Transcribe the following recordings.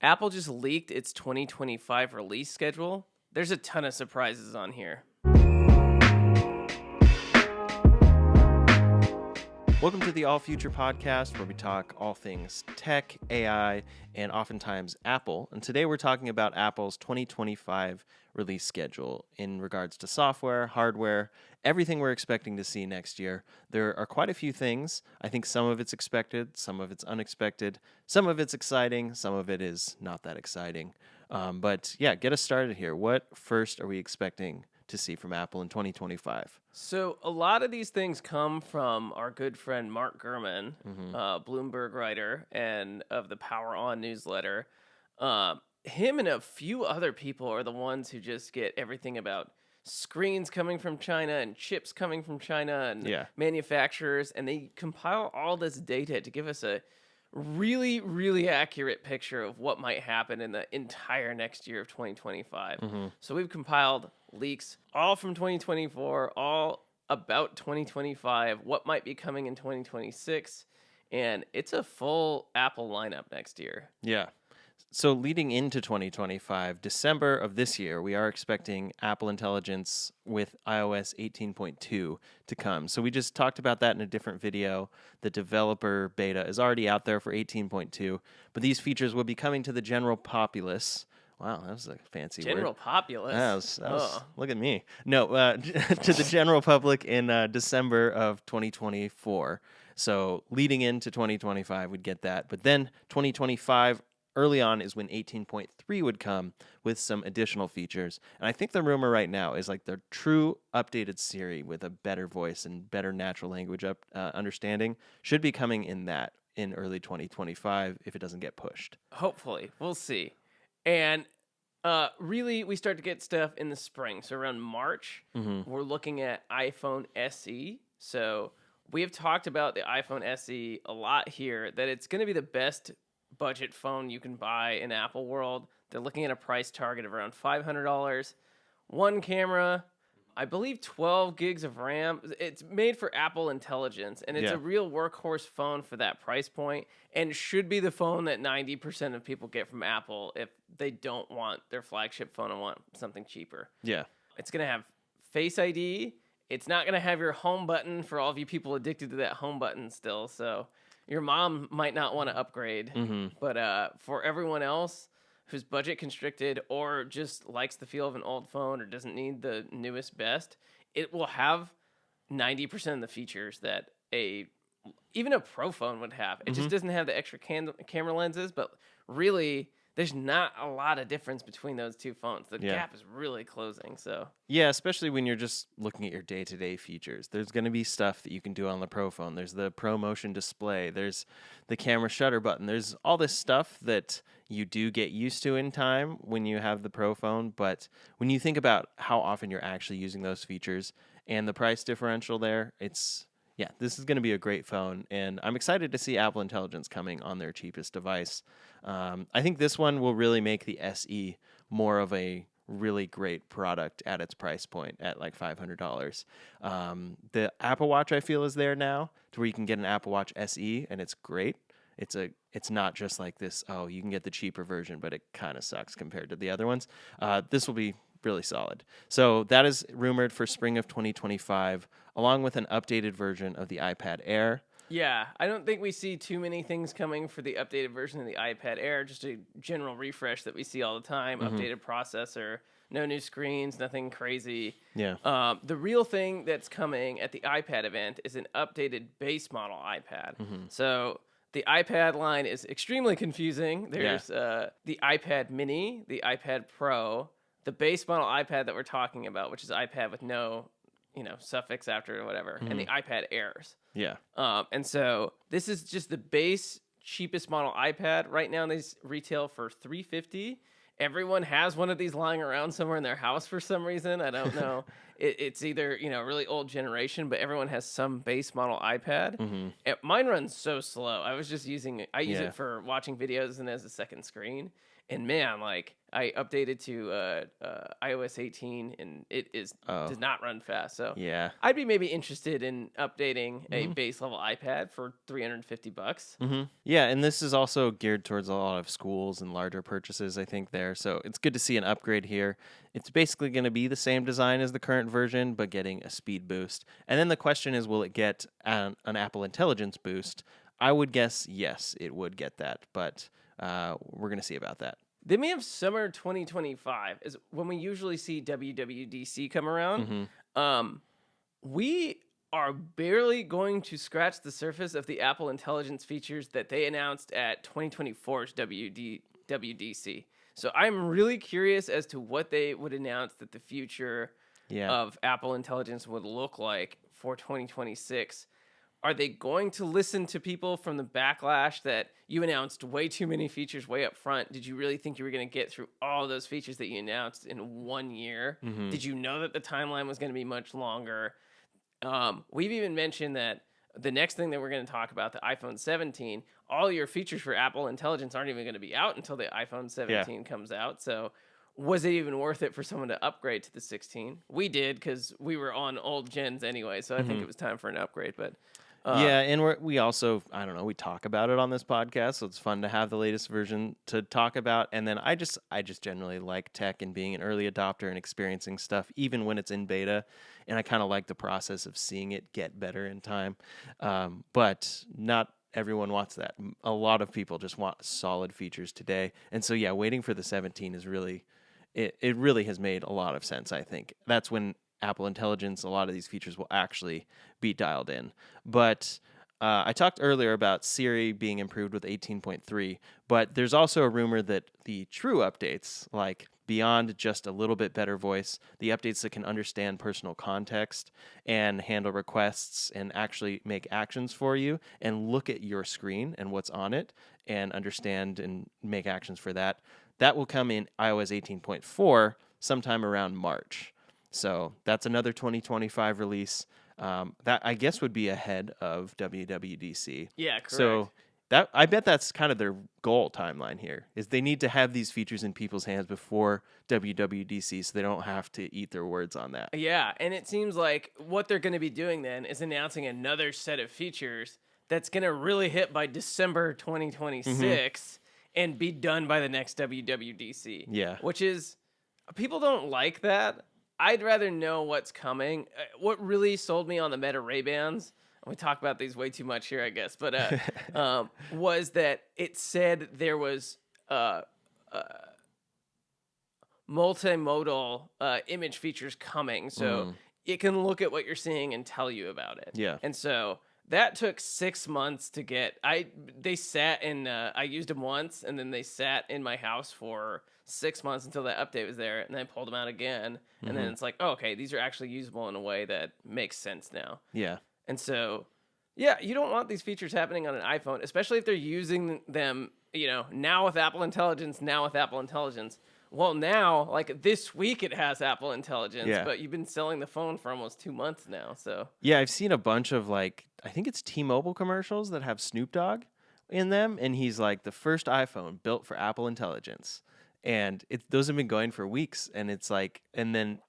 Apple just leaked its 2025 release schedule. There's a ton of surprises on here. Welcome to the All Future Podcast, where we talk all things tech, AI, and oftentimes Apple. And today we're talking about Apple's 2025 release schedule in regards to software, hardware, everything we're expecting to see next year. There are quite a few things. I think some of it's expected, some of it's unexpected, some of it's exciting, some of it is not that exciting. But yeah, get us started here. What first are we expecting to see from Apple in 2025? So a lot of these things come from our good friend Mark Gurman, Bloomberg writer, and of the Power On newsletter. Him and a few other people are the ones who just get everything about screens coming from China and chips coming from China and manufacturers, and they compile all this data to give us a really, really accurate picture of what might happen in the entire next year of 2025. So we've compiled leaks all from 2024, all about 2025, what might be coming in 2026, and it's a full Apple lineup next year. Yeah. So leading into 2025, December of this year, we are expecting Apple Intelligence with iOS 18.2 to come. So we just talked about that in a different video. The developer beta is already out there for 18.2, but these features will be coming to the general populace. Wow, that was a fancy word. General populace. That was look at me. No, to the general public in December of 2024. So leading into 2025, we'd get that. But then 2025, early on, is when 18.3 would come with some additional features. And I think the rumor right now is like the true updated Siri with a better voice and better natural language understanding should be coming in early 2025 if it doesn't get pushed. Hopefully. We'll see. And really, we start to get stuff in the spring. So around March, we're looking at iPhone SE. So we have talked about the iPhone SE a lot here, that it's going to be the best budget phone you can buy in Apple world. They're looking at a price target of around $500. One camera, I believe 12 gigs of RAM. It's made for Apple Intelligence, and it's a real workhorse phone for that price point, and should be the phone that 90% of people get from Apple if they don't want their flagship phone and want something cheaper. Yeah. It's going to have Face ID. It's not going to have your home button for all of you people addicted to that home button still, so your mom might not want to upgrade. But for everyone else who's budget constricted or just likes the feel of an old phone or doesn't need the newest best, it will have 90% of the features that even a Pro phone would have. It just doesn't have the extra camera lenses, but really there's not a lot of difference between those two phones. The gap is really closing. So yeah, especially when you're just looking at your day-to-day features. There's going to be stuff that you can do on the Pro phone. There's the Pro Motion display. There's the camera shutter button. There's all this stuff that you do get used to in time when you have the Pro phone. But when you think about how often you're actually using those features and the price differential there, this is going to be a great phone, and I'm excited to see Apple Intelligence coming on their cheapest device. I think this one will really make the SE more of a really great product at its price point at like $500. The Apple Watch, I feel, is there now to where you can get an Apple Watch SE, and it's great. It's not just like this, you can get the cheaper version, but it kind of sucks compared to the other ones. This will be really solid. So that is rumored for spring of 2025, along with an updated version of the iPad Air. Yeah, I don't think we see too many things coming for the updated version of the iPad Air, just a general refresh that we see all the time, updated processor, no new screens, nothing crazy. Yeah. The real thing that's coming at the iPad event is an updated base model iPad. So the iPad line is extremely confusing. There's the iPad Mini, the iPad Pro, the base model iPad that we're talking about, which is iPad with no suffix after or whatever, and the iPad Airs. Yeah. And so this is just the base cheapest model iPad. Right now these retail for $350. Everyone has one of these lying around somewhere in their house for some reason. I don't know. it's either, you know, really old generation, but everyone has some base model iPad. Mm-hmm. Mine runs so slow. I use Yeah. it for watching videos and as a second screen. And man, like I updated to iOS 18 and Oh, does not run fast. So yeah. I'd be maybe interested in updating a Mm-hmm. base level iPad for $350. Mm-hmm. Yeah, and this is also geared towards a lot of schools and larger purchases, I think, there. So it's good to see an upgrade here. It's basically going to be the same design as the current version, but getting a speed boost. And then the question is, will it get an Apple Intelligence boost? I would guess yes, it would get that, but we're going to see about that. They may have summer 2025 is when we usually see WWDC come around. Mm-hmm. We are barely going to scratch the surface of the Apple Intelligence features that they announced at 2024's WWDC. So I'm really curious as to what they would announce that the future of Apple Intelligence would look like for 2026. Are they going to listen to people from the backlash that you announced way too many features way up front? Did you really think you were going to get through all those features that you announced in 1 year? Mm-hmm. Did you know that the timeline was going to be much longer? We've even mentioned that the next thing that we're going to talk about, the iPhone 17, all your features for Apple Intelligence aren't even going to be out until the iPhone 17 comes out. So was it even worth it for someone to upgrade to the 16? We did because we were on old gens anyway. So I think it was time for an upgrade. But yeah, and we also, I don't know, we talk about it on this podcast, so it's fun to have the latest version to talk about. And then I just generally like tech and being an early adopter and experiencing stuff, even when it's in beta. And I kind of like the process of seeing it get better in time. But not everyone wants that. A lot of people just want solid features today. And so, yeah, waiting for the 17 is really, it really has made a lot of sense, I think. That's when Apple Intelligence, a lot of these features will actually be dialed in. But I talked earlier about Siri being improved with 18.3, but there's also a rumor that the true updates, like beyond just a little bit better voice, the updates that can understand personal context and handle requests and actually make actions for you and look at your screen and what's on it and understand and make actions for that, that will come in iOS 18.4 sometime around March. So that's another 2025 release. That I guess would be ahead of WWDC. yeah, correct. So that I bet that's kind of their goal timeline here is they need to have these features in people's hands before WWDC so they don't have to eat their words on that. Yeah, and it seems like what they're going to be doing then is announcing another set of features that's going to really hit by December 2026 and be done by the next WWDC. Yeah. Which is, people don't like that. I'd rather know what's coming. What really sold me on the Meta Ray-Bans, we talk about these way too much here, I guess, but was that it said there was multimodal image features coming. So it can look at what you're seeing and tell you about it. Yeah. And so that took 6 months to get. They sat in, I used them once, and then they sat in my house for 6 months until that update was there, and then I pulled them out again, and then it's like, oh, okay, these are actually usable in a way that makes sense now. Yeah. And so, yeah, you don't want these features happening on an iPhone, especially if they're using them, you know, now with Apple Intelligence. Well, now, like this week, it has Apple Intelligence, but you've been selling the phone for almost 2 months now. So yeah, I've seen a bunch of I think it's T-Mobile commercials that have Snoop Dogg in them, and he's like the first iPhone built for Apple Intelligence. And those have been going for weeks, and it's like, and then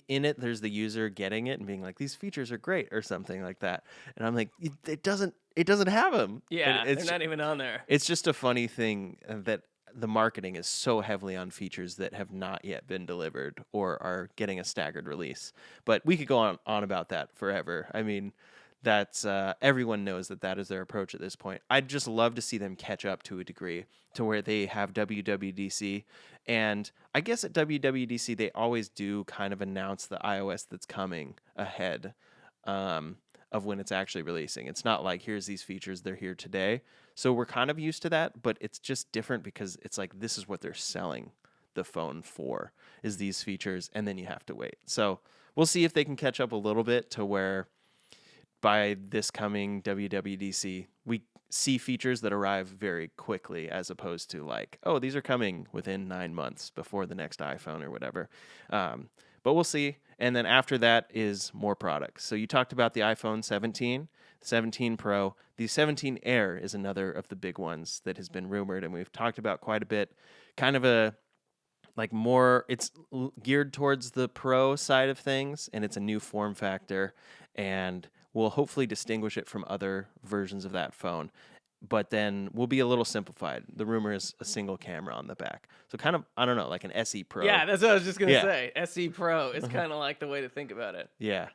in it, there's the user getting it and being like, these features are great or something like that. And I'm like, it doesn't have them. Yeah, they're not even on there. It's just a funny thing that the marketing is so heavily on features that have not yet been delivered or are getting a staggered release. But we could go on about that forever. I mean, that's everyone knows that is their approach at this point. I'd just love to see them catch up to a degree to where they have WWDC. And I guess at WWDC, they always do kind of announce the iOS that's coming ahead of when it's actually releasing. It's not like, here's these features, they're here today. So we're kind of used to that, but it's just different because it's like, this is what they're selling the phone for, is these features, and then you have to wait. So we'll see if they can catch up a little bit to where by this coming WWDC, we see features that arrive very quickly as opposed to like, oh, these are coming within 9 months before the next iPhone or whatever. But we'll see. And then after that is more products. So you talked about the iPhone 17, 17 Pro. The 17 Air is another of the big ones that has been rumored, and we've talked about quite a bit. Kind of a like more, it's geared towards the Pro side of things, and it's a new form factor, and will hopefully distinguish it from other versions of that phone. But then will be a little simplified. The rumor is a single camera on the back. So kind of, I don't know, like an SE Pro. Yeah, that's what I was just gonna Yeah. say. SE Pro is kind of like the way to think about it. Yeah.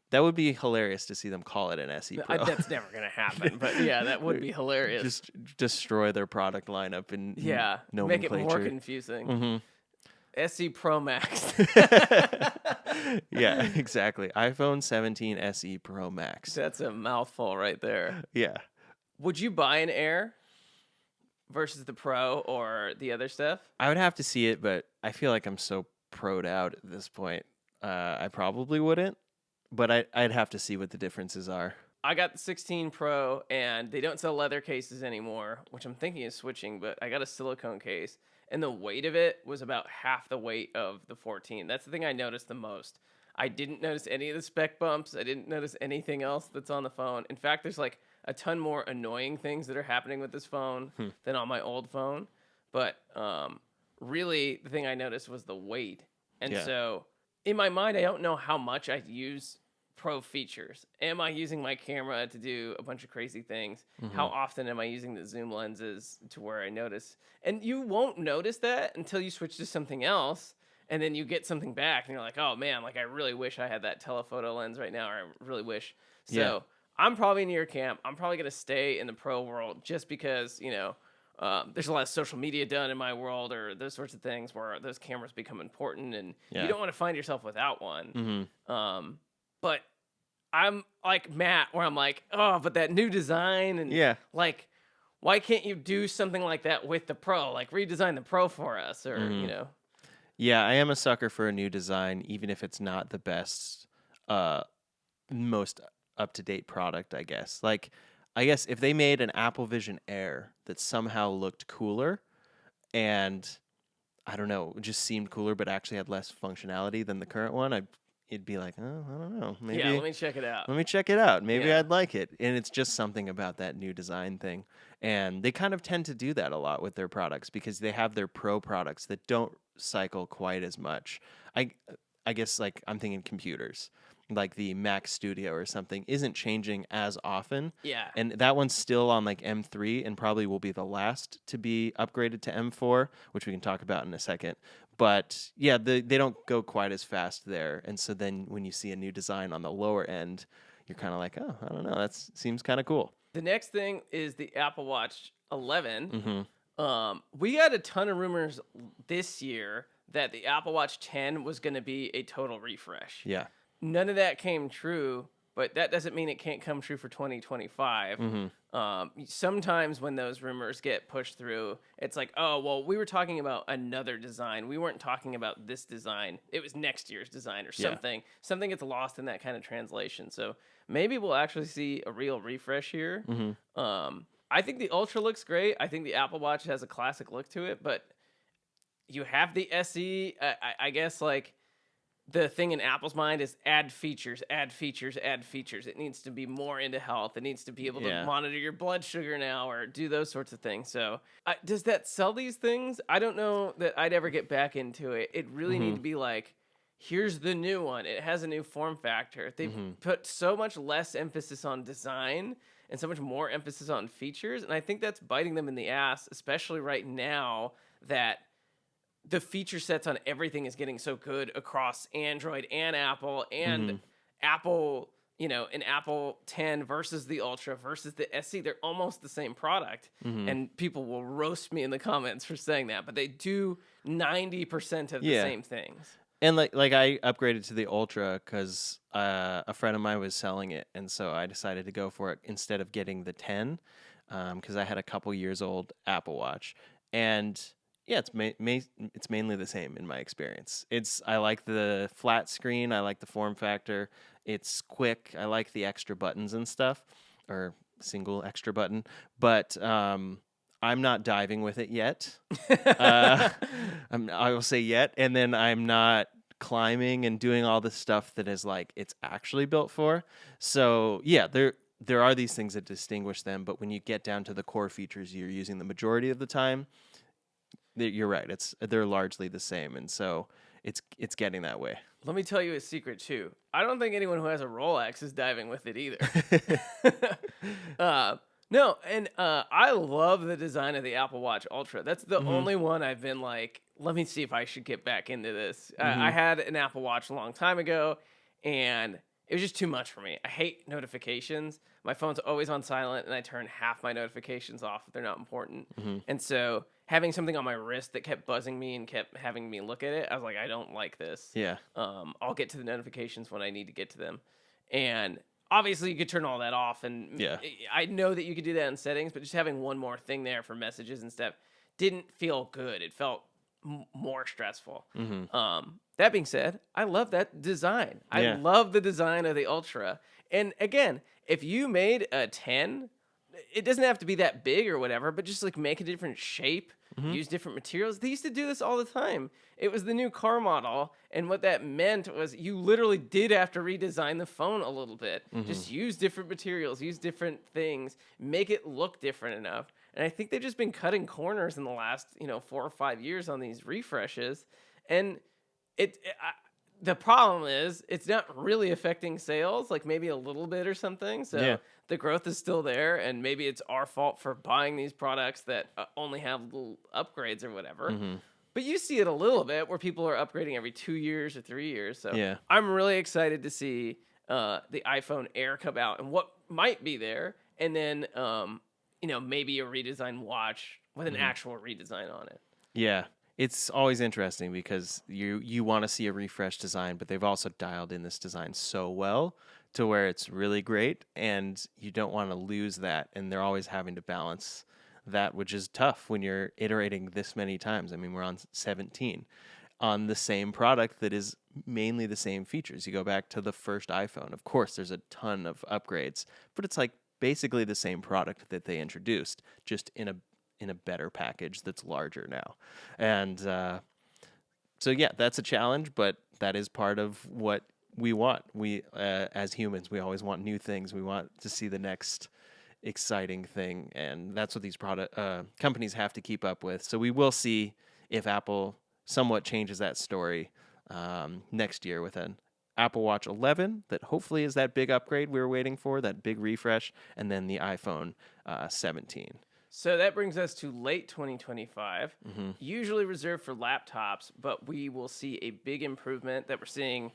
That would be hilarious to see them call it an SE Pro. That's never gonna happen. But yeah, that would be hilarious. Just destroy their product lineup and make it more nomenclature. confusing. SE Pro Max. Yeah, exactly. iPhone 17 SE Pro Max. That's a mouthful right there. Yeah. Would you buy an Air versus the Pro or the other stuff? I would have to see it, but I feel like I'm so pro'd out at this point. I probably wouldn't, but I'd have to see what the differences are. I got the 16 Pro, and they don't sell leather cases anymore, which I'm thinking of switching, but I got a silicone case, and the weight of it was about half the weight of the 14. That's the thing I noticed the most. I didn't notice any of the spec bumps. I didn't notice anything else that's on the phone. In fact, there's like a ton more annoying things that are happening with this phone than on my old phone. But really, the thing I noticed was the weight. And so in my mind, I don't know how much I use Pro features. Am I using my camera to do a bunch of crazy things? How often am I using the zoom lenses to where I notice? And you won't notice that until you switch to something else. And then you get something back, and you're like, oh, man, like I really wish I had that telephoto lens right now, or I really wish. So I'm probably in your camp. I'm probably going to stay in the Pro world just because, there's a lot of social media done in my world or those sorts of things where those cameras become important, and you don't want to find yourself without one. But I'm like Matt, where I'm like, oh, but that new design, and like, why can't you do something like that with the Pro? Like redesign the Pro for us, or, Yeah, I am a sucker for a new design, even if it's not the best, most up-to-date product, I guess. Like, I guess if they made an Apple Vision Air that somehow looked cooler and, I don't know, just seemed cooler but actually had less functionality than the current one, it'd be like, oh, I don't know. Maybe, let me check it out. Let me check it out. Maybe I'd like it. And it's just something about that new design thing. And they kind of tend to do that a lot with their products because they have their Pro products that don't cycle quite as much. I guess like I'm thinking computers. Like the Mac Studio or something isn't changing as often. Yeah. And that one's still on like M3 and probably will be the last to be upgraded to M4, which we can talk about in a second. But yeah, they don't go quite as fast there. And so then when you see a new design on the lower end, you're kind of like, oh, I don't know. That seems kind of cool. The next thing is the Apple Watch 11. We got a ton of rumors this year that the Apple Watch 10 was going to be a total refresh. Yeah. None of that came true, but that doesn't mean it can't come true for 2025. Sometimes when those rumors get pushed through, it's like, oh, well, we were talking about another design. We weren't talking about this design. It was next year's design or something. Something gets lost in that kind of translation. So maybe we'll actually see a real refresh here. I think the Ultra looks great. I think the Apple Watch has a classic look to it, but you have the SE. I guess like the thing in Apple's mind is add features, add features, add features. It needs to be more into health. It needs to be able to monitor your blood sugar now or do those sorts of things. So does that sell these things? I don't know that I'd ever get back into it. It really need to be like, here's the new one. It has a new form factor. They've put so much less emphasis on design and so much more emphasis on features. And I think that's biting them in the ass, especially right now that the feature sets on everything is getting so good across Android and Apple and Apple, an Apple 10 versus the Ultra versus the SE. They're almost the same product. And people will roast me in the comments for saying that, but they do 90% of the same things. And like I upgraded to the Ultra because a friend of mine was selling it, and so I decided to go for it instead of getting the 10 because I had a couple years old Apple Watch, and yeah, it's mainly the same in my experience. I like the flat screen, I like the form factor, it's quick, I like the extra buttons and stuff, or single extra button, but I'm not diving with it yet. I will say yet, and then I'm not climbing and doing all this stuff that is like it's actually built for. So yeah, there are these things that distinguish them, but when you get down to the core features you're using the majority of the time, you're right. They're largely the same, and so it's getting that way. Let me tell you a secret too. I don't think anyone who has a Rolex is diving with it either. No, and I love the design of the Apple Watch Ultra. That's the only one I've been like, let me see if I should get back into this. I had an Apple Watch a long time ago, and it was just too much for me. I hate notifications. My phone's always on silent, and I turn half my notifications off if they're not important. And so having something on my wrist that kept buzzing me and kept having me look at it, I was like, I don't like this. Yeah. I'll get to the notifications when I need to get to them. And obviously, you could turn all that off. And I know that you could do that in settings, but just having one more thing there for messages and stuff didn't feel good. It felt more stressful. That being said, I love that design. I love the design of the Ultra. And again, if you made a 10, it doesn't have to be that big or whatever, but just like make a different shape, use different materials. They used to do this all the time. It was the new car model, and what that meant was you literally did have to redesign the phone a little bit. Just use different materials, use different things, make it look different enough. And I think they've just been cutting corners in the last 4 or 5 years on these refreshes, and the problem is it's not really affecting sales, like maybe a little bit or something. So the growth is still there, and maybe it's our fault for buying these products that only have little upgrades or whatever. But you see it a little bit where people are upgrading every 2 years or 3 years. So I'm really excited to see the iPhone Air come out and what might be there, and then maybe a redesigned watch with an actual redesign on it. Yeah. It's always interesting because you want to see a refreshed design, but they've also dialed in this design so well to where it's really great, and you don't want to lose that. And they're always having to balance that, which is tough when you're iterating this many times. I mean, we're on 17 on the same product that is mainly the same features. You go back to the first iPhone. Of course, there's a ton of upgrades, but it's like basically the same product that they introduced, just in a better package that's larger now. And so yeah, that's a challenge, but that is part of what we want. We as humans, we always want new things. We want to see the next exciting thing, and that's what these product companies have to keep up with. So we will see if Apple somewhat changes that story next year with an Apple Watch 11 that hopefully is that big upgrade we were waiting for, that big refresh, and then the iPhone 17. So that brings us to late 2025, usually reserved for laptops, but we will see a big improvement that we're seeing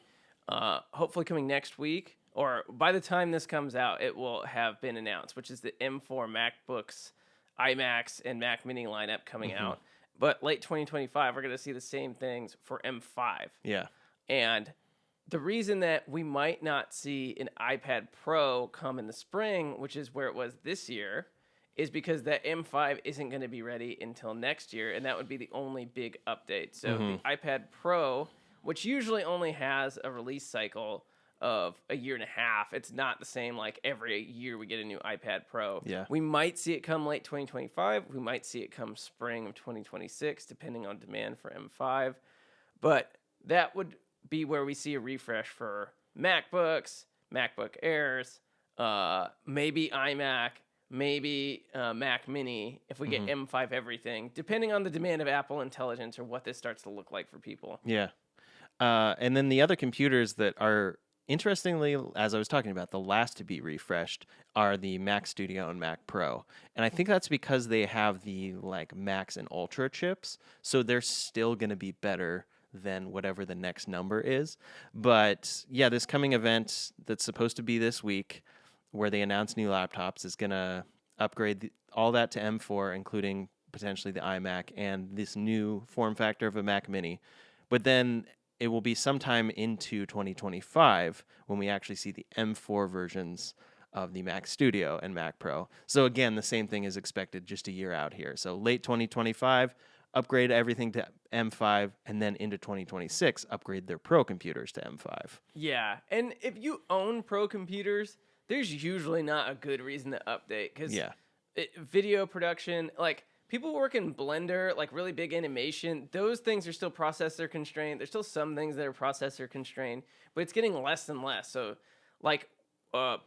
hopefully coming next week, or by the time this comes out, it will have been announced, which is the M4 MacBooks, iMacs, and Mac Mini lineup coming out. But late 2025, we're going to see the same things for M5. Yeah. And the reason that we might not see an iPad Pro come in the spring, which is where it was this year, is because that M5 isn't going to be ready until next year, and that would be the only big update. So the iPad Pro, which usually only has a release cycle of a year and a half, it's not the same like every year we get a new iPad Pro. Yeah. We might see it come late 2025. We might see it come spring of 2026, depending on demand for M5. But that would be where we see a refresh for MacBooks, MacBook Airs, maybe iMac, maybe Mac Mini, if we get M5 everything, depending on the demand of Apple Intelligence or what this starts to look like for people. Yeah. And then the other computers that are, interestingly, as I was talking about, the last to be refreshed are the Mac Studio and Mac Pro. And I think that's because they have the like Max and Ultra chips, so they're still going to be better than whatever the next number is. But yeah, this coming event that's supposed to be this week, where they announce new laptops, is going to upgrade all that to M4, including potentially the iMac and this new form factor of a Mac Mini. But then it will be sometime into 2025 when we actually see the M4 versions of the Mac Studio and Mac Pro. So again, the same thing is expected just a year out here. So late 2025, upgrade everything to M5, and then into 2026, upgrade their Pro computers to M5. Yeah, and if you own Pro computers, there's usually not a good reason to update, because video production, like people work in Blender, like really big animation. Those things are still processor constrained. There's still some things that are processor constrained, but it's getting less and less. So, like,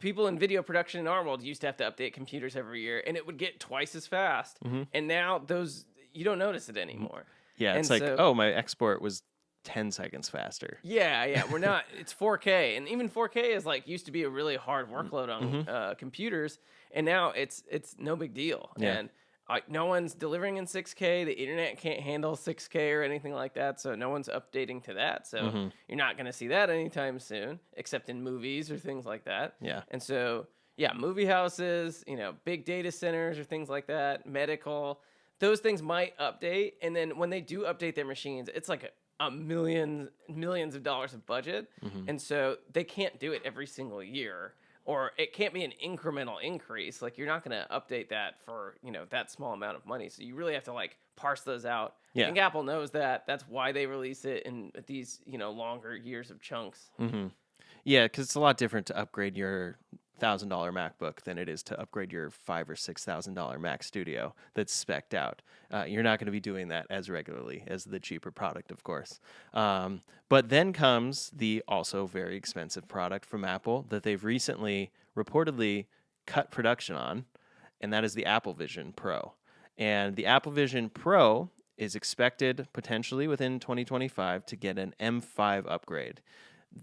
people in video production in our world used to have to update computers every year, and it would get twice as fast. And now those you don't notice it anymore. Yeah, it's And like, so, oh, my export was 10 seconds faster. yeah, we're not. It's 4K, and even 4K is like used to be a really hard workload on computers, and now it's no big deal. Yeah. And no one's delivering in 6K. The internet can't handle 6K or anything like that, so no one's updating to that. So you're not going to see that anytime soon, except in movies or things like that. Yeah. And so, yeah, movie houses, big data centers or things like that, medical, those things might update. And then when they do update their machines, it's like a millions of dollars of budget. And so they can't do it every single year. Or it can't be an incremental increase. Like, you're not going to update that for, that small amount of money. So you really have to, like, parse those out. Yeah. I think Apple knows that. That's why they release it in these, longer years of chunks. Yeah, because it's a lot different to upgrade your $1,000 MacBook than it is to upgrade your $5,000 or $6,000 Mac Studio that's spec'd out. You're not going to be doing that as regularly as the cheaper product, of course. But then comes the also very expensive product from Apple that they've recently reportedly cut production on, and that is the Apple Vision Pro. And the Apple Vision Pro is expected potentially within 2025 to get an M5 upgrade,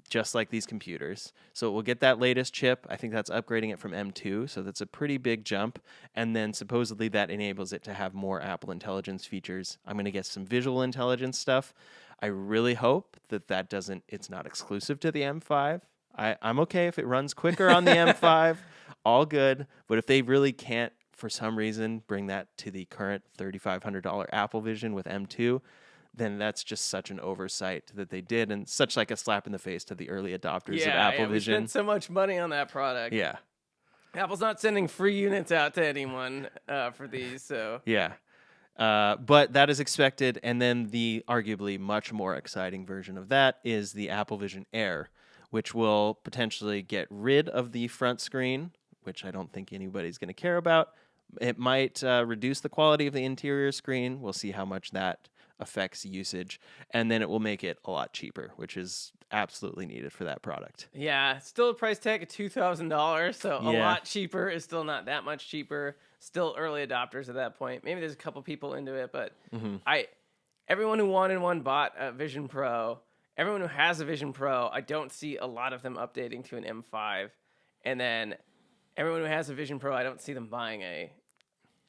just like these computers. So it will get that latest chip. I think that's upgrading it from M2, so that's a pretty big jump. And then supposedly that enables it to have more Apple Intelligence features. I'm going to get some visual intelligence stuff. I really hope that it's not exclusive to the M5. I'm okay if it runs quicker on the M5, all good. But if they really can't, for some reason, bring that to the current $3,500 Apple Vision with M2, then that's just such an oversight that they did, and such like a slap in the face to the early adopters of Apple Vision. We spent so much money on that product. Yeah. Apple's not sending free units out to anyone for these, so. Yeah. But that is expected, and then the arguably much more exciting version of that is the Apple Vision Air, which will potentially get rid of the front screen, which I don't think anybody's going to care about. It might reduce the quality of the interior screen. We'll see how much that affects usage, and then it will make it a lot cheaper, which is absolutely needed for that product. Yeah, still a price tag of $2,000, so a lot cheaper is still not that much cheaper. Still early adopters at that point. Maybe there's a couple people into it, but everyone who wanted one bought a Vision Pro. Everyone who has a Vision Pro, I don't see a lot of them updating to an M5, and then everyone who has a Vision Pro, I don't see them buying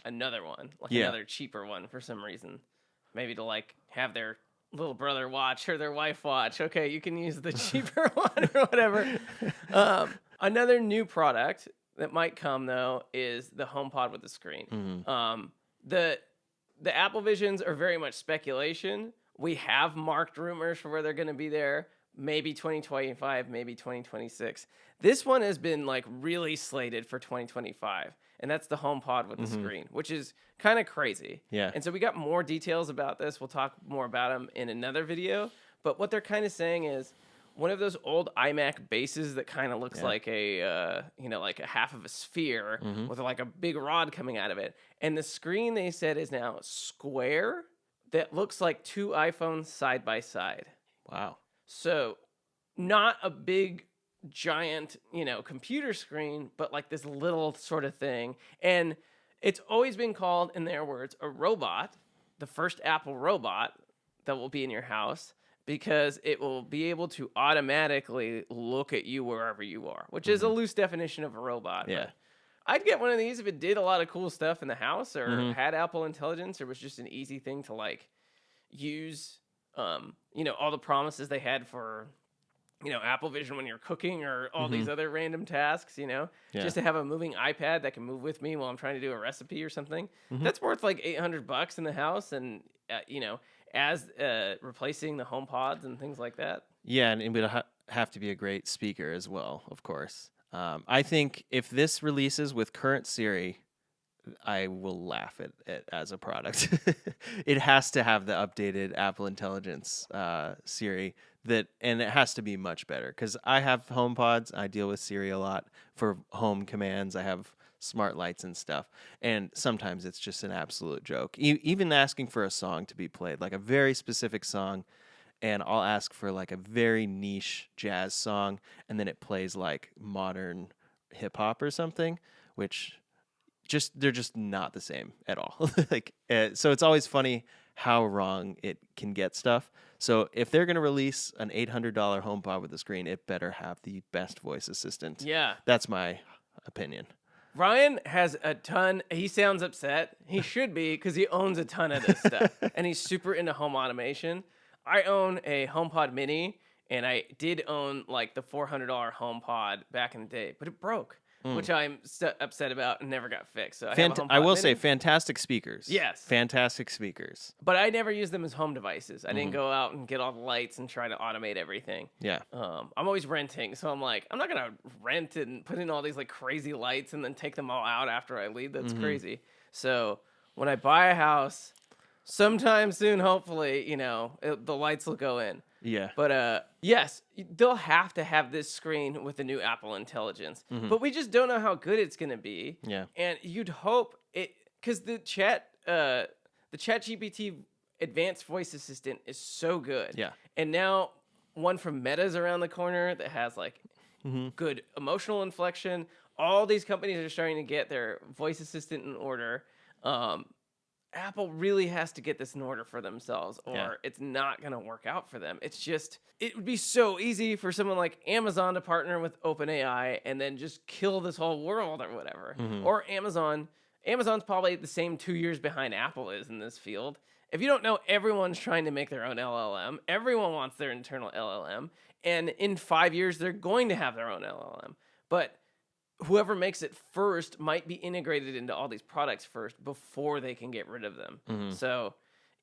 another one, another cheaper one for some reason. Maybe to like have their little brother watch or their wife watch. Okay, you can use the cheaper one or whatever. Another new product that might come though is the HomePod with the screen. The Apple Visions are very much speculation. We have marked rumors for where they're going to be there. Maybe 2025, maybe 2026. This one has been like really slated for 2025. And that's the HomePod with the screen, which is kind of crazy. Yeah. And so we got more details about this. We'll talk more about them in another video. But what they're kind of saying is one of those old iMac bases that kind of looks like a half of a sphere with like a big rod coming out of it. And the screen, they said, is now square that looks like two iPhones side by side. Wow. So not a big giant, computer screen, but like this little sort of thing. And it's always been called, in their words, a robot, the first Apple robot that will be in your house, because it will be able to automatically look at you wherever you are, which is a loose definition of a robot. Yeah. But I'd get one of these if it did a lot of cool stuff in the house or had Apple Intelligence or was just an easy thing to like use, all the promises they had for Apple Vision when you're cooking or all these other random tasks, just to have a moving iPad that can move with me while I'm trying to do a recipe or something. That's worth like $800 in the house. And, as replacing the HomePods and things like that. Yeah. And it would have to be a great speaker as well, of course. I think if this releases with current Siri, I will laugh at it as a product. It has to have the updated Apple Intelligence Siri and it has to be much better because I have HomePods. I deal with Siri a lot for home commands. I have smart lights and stuff. And sometimes it's just an absolute joke. Even asking for a song to be played, like a very specific song, and I'll ask for like a very niche jazz song, and then it plays like modern hip hop or something, which they're just not the same at all. So it's always funny how wrong it can get stuff. So if they're gonna release an $800 HomePod with a screen, it better have the best voice assistant. Yeah. That's my opinion. Ryan has a ton. He sounds upset. He should be, because he owns a ton of this stuff, and he's super into home automation. I own a HomePod Mini, and I did own like the $400 HomePod back in the day, but it broke, which I'm upset about and never got fixed. So I will say, fantastic speakers. Yes. Fantastic speakers. But I never used them as home devices. I didn't go out and get all the lights and try to automate everything. Yeah. I'm always renting, so I'm like, I'm not going to rent and put in all these like crazy lights and then take them all out after I leave. That's crazy. So when I buy a house, sometime soon, hopefully, the lights will go in. Yeah. But yes, they'll have to have this screen with the new Apple Intelligence. But we just don't know how good it's going to be. Yeah. And you'd hope it, because the ChatGPT advanced voice assistant is so good. Yeah. And now one from Meta's around the corner that has like good emotional inflection. All these companies are starting to get their voice assistant in order. Apple really has to get this in order for themselves, or it's not going to work out for them. It would be so easy for someone like Amazon to partner with OpenAI and then just kill this whole world or whatever. Or Amazon's probably the same 2 years behind Apple is in this field. If you don't know, everyone's trying to make their own LLM. Everyone wants their internal LLM. And in 5 years, they're going to have their own LLM. But whoever makes it first might be integrated into all these products first before they can get rid of them. So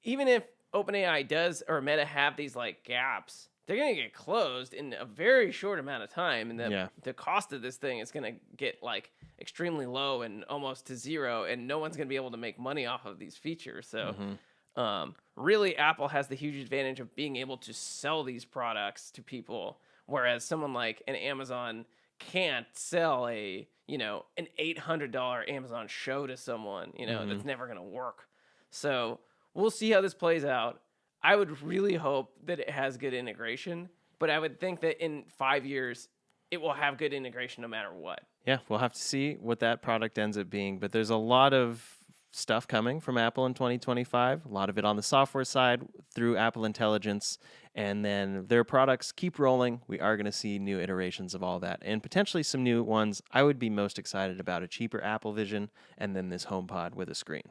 even if OpenAI does or Meta have these like gaps, they're going to get closed in a very short amount of time. And the cost of this thing is going to get like extremely low and almost to zero. And no one's going to be able to make money off of these features. So really, Apple has the huge advantage of being able to sell these products to people. Whereas someone like an Amazon can't sell an $800 Amazon show to someone, that's never going to work. So we'll see how this plays out. I would really hope that it has good integration, but I would think that in 5 years, it will have good integration no matter what. Yeah, we'll have to see what that product ends up being, but there's a lot of stuff coming from Apple in 2025, a lot of it on the software side through Apple Intelligence, and then their products keep rolling. We are going to see new iterations of all that and potentially some new ones. I would be most excited about a cheaper Apple Vision and then this HomePod with a screen.